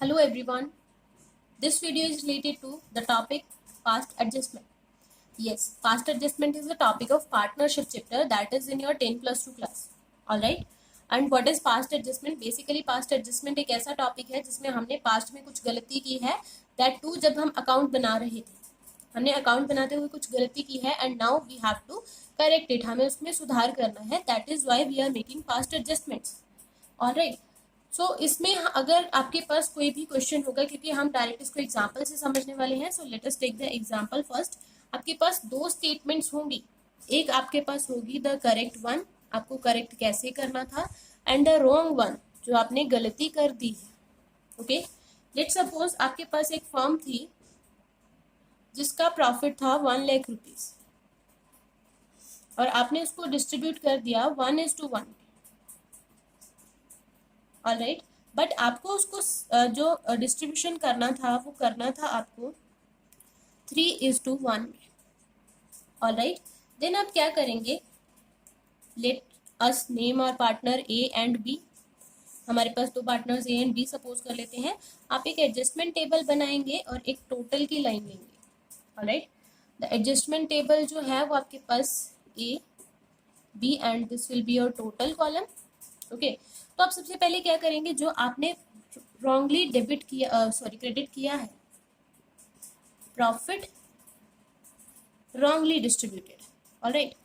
Hello everyone. This video is related to the topic past adjustment. Yes, past adjustment is the topic of partnership chapter that is in your 10 plus 2 class. Alright. And what is past adjustment? Basically past adjustment एक ऐसा topic है जिसमें हमने past में कुछ गलती की है, दैट टू जब हम अकाउंट बना रहे थे, हमने अकाउंट बनाते हुए कुछ गलती की है and now we have to correct it, हमें उसमें सुधार करना है, that is why we are making past adjustments. Alright. So इसमें अगर आपके पास कोई भी क्वेश्चन होगा, क्योंकि हम डायरेक्ट इसको एग्जांपल से समझने वाले हैं, so let us take the example first. आपके पास दो स्टेटमेंट्स होंगी, एक आपके पास होगी द करेक्ट वन, आपको करेक्ट कैसे करना था, एंड द रॉन्ग वन, जो आपने गलती कर दी है. ओके. लेट सपोज आपके पास एक फर्म थी जिसका प्रॉफिट था 1 लाख रुपीज और आपने उसको डिस्ट्रीब्यूट कर दिया 1:1. ऑलराइट. बट आपको उसको जो डिस्ट्रीब्यूशन करना था वो करना था आपको 3:1 में. ऑलराइट. देन आप क्या करेंगे, let us name our partner A and B. हमारे पास दो partners A and B suppose कर लेते हैं. आप एक एडजस्टमेंट टेबल बनाएंगे और एक टोटल की लाइन लेंगे. ऑलराइट. द एडजस्टमेंट टेबल जो है वो आपके पास A B and this will be your total column. Okay. तो आप सबसे पहले क्या करेंगे, जो आपने रॉन्गली डेबिट किया क्रेडिट किया है, profit wrongly distributed. Alright.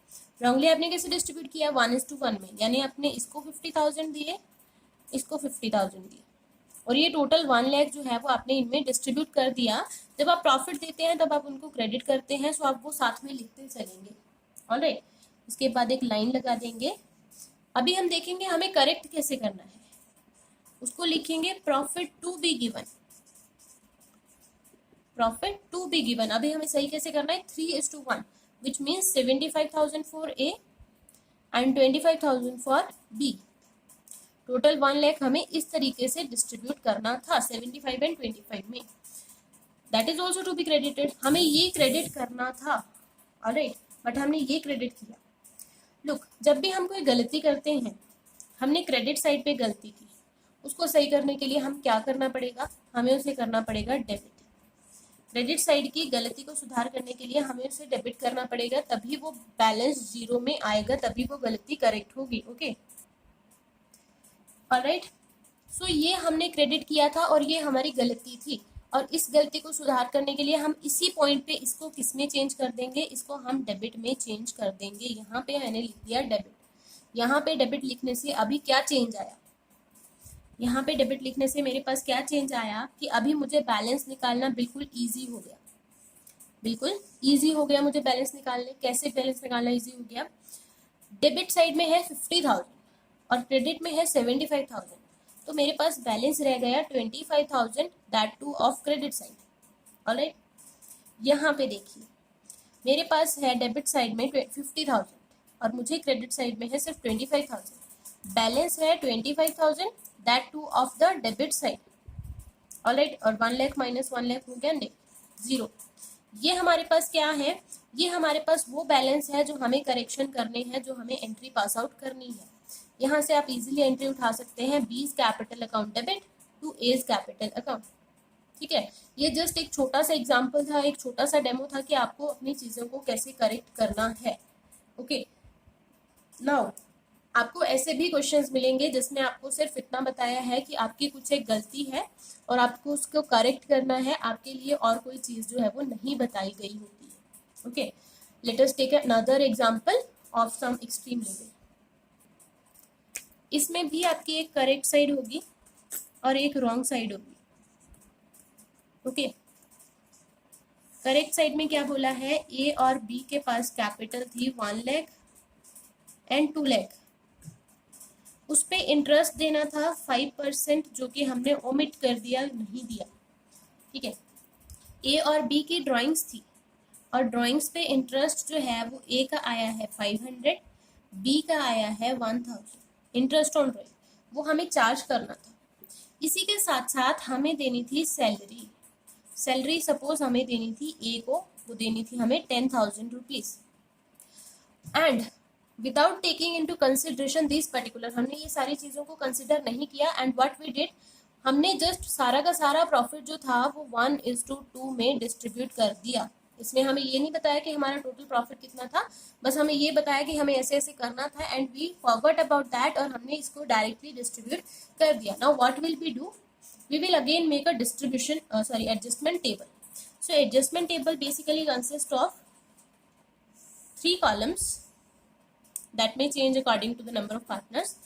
Wrongly आपने कैसे डिस्ट्रीब्यूट किया, 1:1 में, यानी आपने इसको 50,000 दिए, इसको 50,000 दिए, और ये टोटल 1 लाख जो है वो आपने इनमें डिस्ट्रीब्यूट कर दिया. जब आप प्रॉफिट देते हैं तब आप उनको क्रेडिट करते हैं, सो आप वो साथ में लिखते चलेंगे. ऑलराइट. इसके बाद एक लाइन लगा देंगे. अभी हम देखेंगे हमें करेक्ट कैसे करना है. उसको लिखेंगे profit to be given, profit to be given. अभी हमें सही कैसे करना है, 3:1, which means 75,000 for A and 25,000 for B. Total 1 lakh हमें इस तरीके से डिस्ट्रीब्यूट करना था, 75 एंड 25 में. That is also to be credited. हमें ये क्रेडिट करना था. ऑलराइट. बट हमने ये क्रेडिट किया. लुक, जब भी हम कोई गलती करते हैं, हमने क्रेडिट साइड पे गलती की, उसको सही करने के लिए हम क्या करना पड़ेगा, हमें उसे करना पड़ेगा डेबिट. क्रेडिट साइड की गलती को सुधार करने के लिए हमें उसे डेबिट करना पड़ेगा, तभी वो बैलेंस जीरो में आएगा, तभी वो गलती करेक्ट होगी. ओके. ऑलराइट. सो ये हमने क्रेडिट किया था और ये हमारी गलती थी, और इस गलती को सुधार करने के लिए हम इसी पॉइंट पे इसको किस में चेंज कर देंगे, इसको हम डेबिट में चेंज कर देंगे. यहाँ पे मैंने लिख दिया डेबिट. यहाँ पे डेबिट लिखने से अभी क्या चेंज आया, यहाँ पे डेबिट लिखने से मेरे पास क्या चेंज आया कि अभी मुझे बैलेंस निकालना बिल्कुल ईजी हो गया. बिल्कुल ईजी हो गया मुझे बैलेंस निकालने. कैसे बैलेंस निकालना ईजी हो गया, डेबिट साइड में है 50,000 और क्रेडिट में है 75,000, तो मेरे पास बैलेंस रह गया 25,000, that two of credit side. Alright. यहाँ पे देखिए मेरे पास है डेबिट साइड में 50,000 और मुझे क्रेडिट साइड में है सिर्फ 25,000. बैलेंस है 25,000, that two of the debit side. Alright. और 1 लाख माइनस 1 लाख हो गया, नहीं, जीरो. ये हमारे पास क्या है, ये हमारे पास वो बैलेंस है जो हमें करेक्शन करने हैं, जो हमें एंट्री पास आउट करनी है. यहाँ से आप इजीली एंट्री उठा सकते हैं, B's capital account debit to A's capital account. ठीक है. ये जस्ट एक छोटा सा एग्जांपल था, एक छोटा सा डेमो था कि आपको अपनी चीजों को कैसे करेक्ट करना है. ओके. नाउ आपको ऐसे भी क्वेश्चंस मिलेंगे जिसमें आपको सिर्फ इतना बताया है कि आपकी कुछ एक गलती है और आपको उसको करेक्ट करना है, आपके लिए और कोई चीज जो है वो नहीं बताई गई होती है. Okay. Let us take another example of some extreme level. इसमें भी आपकी एक करेक्ट साइड होगी और एक रॉन्ग साइड होगी. ओके. करेक्ट साइड में क्या बोला है, ए और बी के पास कैपिटल थी 1 लाख एंड 2 लाख. उस पे इंटरेस्ट देना था 5%, जो कि हमने ओमिट कर दिया, नहीं दिया. ठीक है. ए और बी की ड्राइंग्स थी और ड्राइंग्स पे इंटरेस्ट जो है वो ए का आया है 500, बी का आया है 1000. इंटरेस्ट ऑन ड्राइंग वो हमें चार्ज करना था. इसी के साथ साथ हमें देनी थी सैलरी. सैलरी सपोज हमें देनी थी ए को, वो देनी थी हमें 10,000 rupees. And without taking into consideration this particular, हमने ये सारी चीजों को कंसिडर नहीं किया. एंड व्हाट वी डिड, हमने जस्ट सारा का सारा प्रॉफिट जो था वो 1:2 में डिस्ट्रीब्यूट कर दिया। इसमें हमें ये नहीं बताया कि हमारा टोटल प्रॉफिट कितना था, बस हमें ये बताया कि हमें ऐसे ऐसे करना था and we forgot about that और हमने इसको डायरेक्टली डिस्ट्रीब्यूट कर दिया। Now what will be do, we will again make a distribution adjustment table. So adjustment table basically consists of 3 columns that may change according to the number of partners.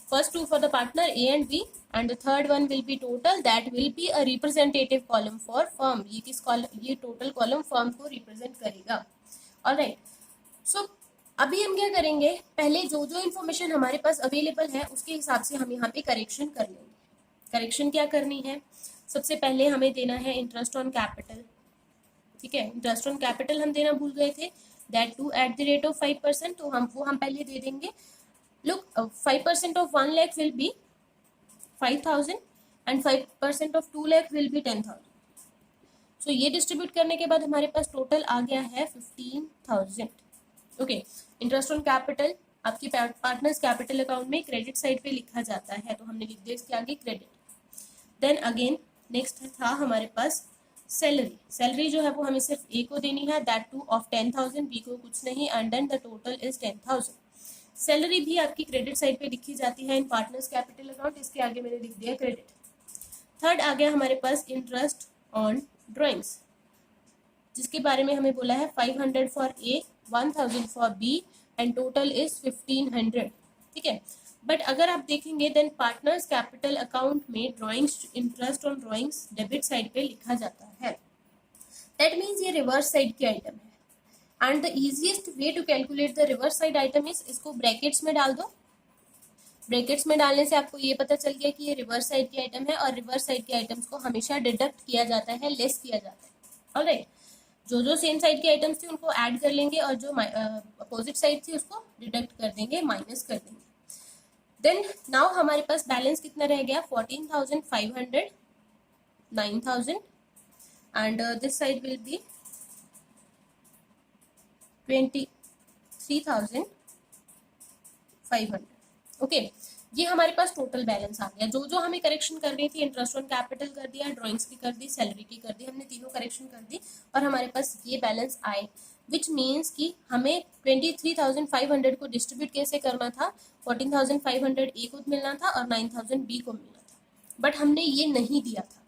First 2 for the partner A and B and the third one will be total, that will be a representative column for firm. ये किस column, ये total column firm को represent करेगा। Alright, सो अभी हम क्या करेंगे, पहले जो जो इन्फॉर्मेशन हमारे पास अवेलेबल है उसके हिसाब से हम यहाँ पे करेक्शन कर लेंगे। करेक्शन क्या करनी है, सबसे पहले हमें देना है इंटरेस्ट ऑन कैपिटल। ठीक है, इंटरेस्ट ऑन कैपिटल हम देना भूल गए थे, that to at the rate of 5%, तो हम पहले दे देंगे। Look, 5% of 1 lakh will be 5,000 and 5% of 2 lakh will be 10,000। So ये डिस्ट्रीब्यूट करने के बाद हमारे पास टोटल आ गया है 15,000। ओके, इंटरेस्ट ऑन कैपिटल आपकी पार्टनर्स कैपिटल अकाउंट में क्रेडिट साइड पे लिखा जाता है, तो हमने लिख दिया इसके आगे क्रेडिट। देन अगेन नेक्स्ट था हमारे पास सैलरी। सैलरी जो है वो हमें सिर्फ ए को देनी है, दैट टू ऑफ 10,000, बी को कुछ नहीं, and then the total is 10,000। Salary भी आपकी क्रेडिट साइड पे लिखी जाती है इन पार्टनर्स कैपिटल अकाउंट, इसके आगे मैंने लिख दिया क्रेडिट। थर्ड आ गया हमारे पास इंटरेस्ट ऑन ड्रॉइंग्स, जिसके बारे में हमें बोला है 500 for A, 1000 for B and total is 1500। ठीक है, बट अगर आप देखेंगे देन पार्टनर्स कैपिटल अकाउंट में drawings, interest on drawings debit side पे लिखा जाता है। दैट मीन्स ये रिवर्स साइड की आइटम है and the easiest way to calculate the reverse side item is, इसको ब्रैकेट्स में डाल दो। ब्रैकेट्स में डालने से आपको ये पता चल गया कि ये रिवर्स साइड की आइटम है और रिवर्स साइड की आइटम्स को हमेशा डिडक्ट किया जाता है, लेस किया जाता है। ऑलराइट, जो जो सेम साइड की आइटम्स थी उनको ऐड कर लेंगे और जो अपोजिट साइड थी उसको डिडक्ट कर देंगे, माइनस कर देंगे। देन नाउ हमारे पास बैलेंस कितना रह गया, 14,500, 9,000 and this side will be 23,500। Okay, ये हमारे पास टोटल बैलेंस आ गया। जो जो हमें करेक्शन करनी थी, इंटरेस्ट ऑन कैपिटल कर दिया, ड्राइंग्स की कर दी, सैलरी की कर दी, हमने तीनों करेक्शन कर दी और हमारे पास ये बैलेंस आए, विच मीन्स कि हमें 23,500 को डिस्ट्रीब्यूट कैसे करना था, 14,500 ए को मिलना था और 9,000 बी को मिलना था, बट हमने ये नहीं दिया था।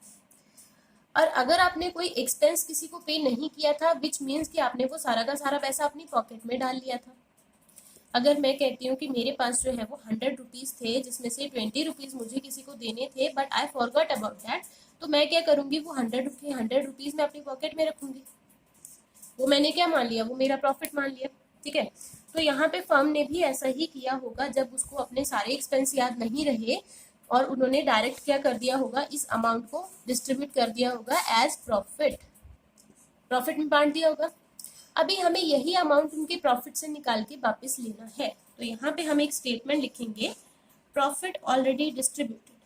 और अगर आपने कोई एक्सपेंस किसी को पे नहीं किया था, विच मीन्स कि आपने वो सारा का सारा पैसा अपनी पॉकेट में डाल लिया था। अगर मैं कहती हूँ कि मेरे पास जो है वो 100 रुपीज़ थे, जिसमें से 20 रुपीज़ मुझे किसी को देने थे, but I forgot about that, तो मैं क्या करूँगी, वो 100 रुपीज़ मैं अपनी पॉकेट में रखूँगी। वो मैंने क्या मान लिया, वो मेरा प्रॉफिट मान लिया। ठीक है, तो यहाँ पे फर्म ने भी ऐसा ही किया होगा, जब उसको अपने सारे एक्सपेंस याद नहीं रहे और उन्होंने डायरेक्ट क्या कर दिया होगा, इस अमाउंट को डिस्ट्रीब्यूट कर दिया होगा एज प्रॉफिट, प्रॉफिट में बांट दिया होगा। अभी हमें यही अमाउंट उनके प्रॉफिट से निकाल के वापस लेना है, तो यहाँ पे हम एक स्टेटमेंट लिखेंगे, profit already distributed,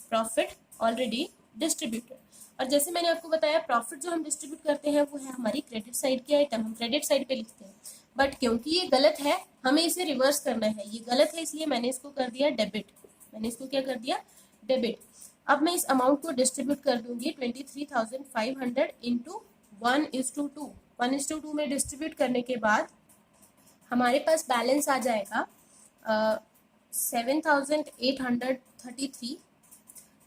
profit already distributed. और जैसे मैंने आपको बताया, प्रॉफिट जो हम डिस्ट्रीब्यूट करते हैं वो है हमारी क्रेडिट साइड की आइटम, हम क्रेडिट साइड पे लिखते हैं, बट क्योंकि ये गलत है हमें इसे रिवर्स करना है, ये गलत है इसलिए मैंने इसको कर दिया डेबिट, मैंने इसको क्या कर दिया, डेबिट। अब मैं इस अमाउंट को डिस्ट्रीब्यूट कर दूंगी 23,500 इंटू 1:2, 1:2 में डिस्ट्रीब्यूट करने के बाद हमारे पास बैलेंस आ जाएगा 7,833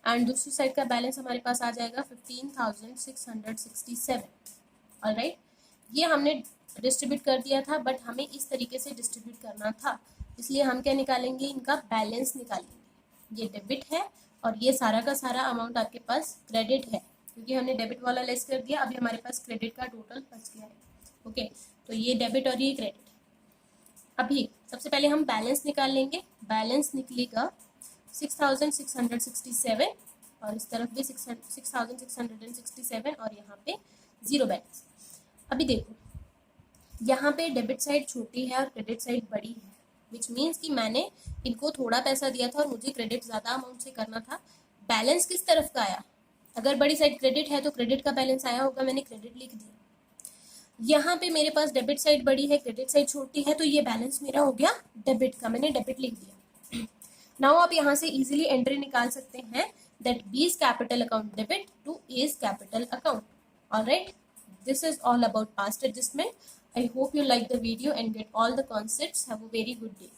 एंड दूसरी साइड का बैलेंस हमारे पास आ जाएगा 15,667। ऑलराइट, ये हमने डिस्ट्रीब्यूट कर दिया था, बट हमें इस तरीके से डिस्ट्रीब्यूट करना था, इसलिए हम क्या निकालेंगे, इनका बैलेंस निकालेंगे। ये डेबिट है और ये सारा का सारा अमाउंट आपके पास क्रेडिट है, क्योंकि हमने डेबिट वाला लेस कर दिया, अभी हमारे पास क्रेडिट का टोटल बच गया है। ओके, तो ये डेबिट और ये क्रेडिट। अभी सबसे पहले हम बैलेंस निकाल लेंगे, बैलेंस निकलेगा 6,667 और इस तरफ भी 6,667 और यहाँ पे जीरो बैलेंस। अभी देखो, यहाँ पे डेबिट साइड छोटी है और क्रेडिट साइड बड़ी है, विच मीन्स कि मैंने इनको थोड़ा पैसा दिया था और मुझे क्रेडिट ज़्यादा अमाउंट से करना था। बैलेंस किस तरफ का आया, अगर बड़ी साइड क्रेडिट है तो क्रेडिट का बैलेंस आया होगा, मैंने क्रेडिट लिख दिया। यहाँ पे मेरे पास डेबिट साइड बड़ी है, क्रेडिट साइड छोटी है, तो ये बैलेंस मेरा हो गया डेबिट का, मैंने डेबिट लिख दिया। नाउ आप यहाँ से इजीली एंट्री निकाल सकते हैं that B's capital account debit to A's capital account. Alright, this is all about past adjustment. I hope you like the video and get all the concepts. Have a very good day.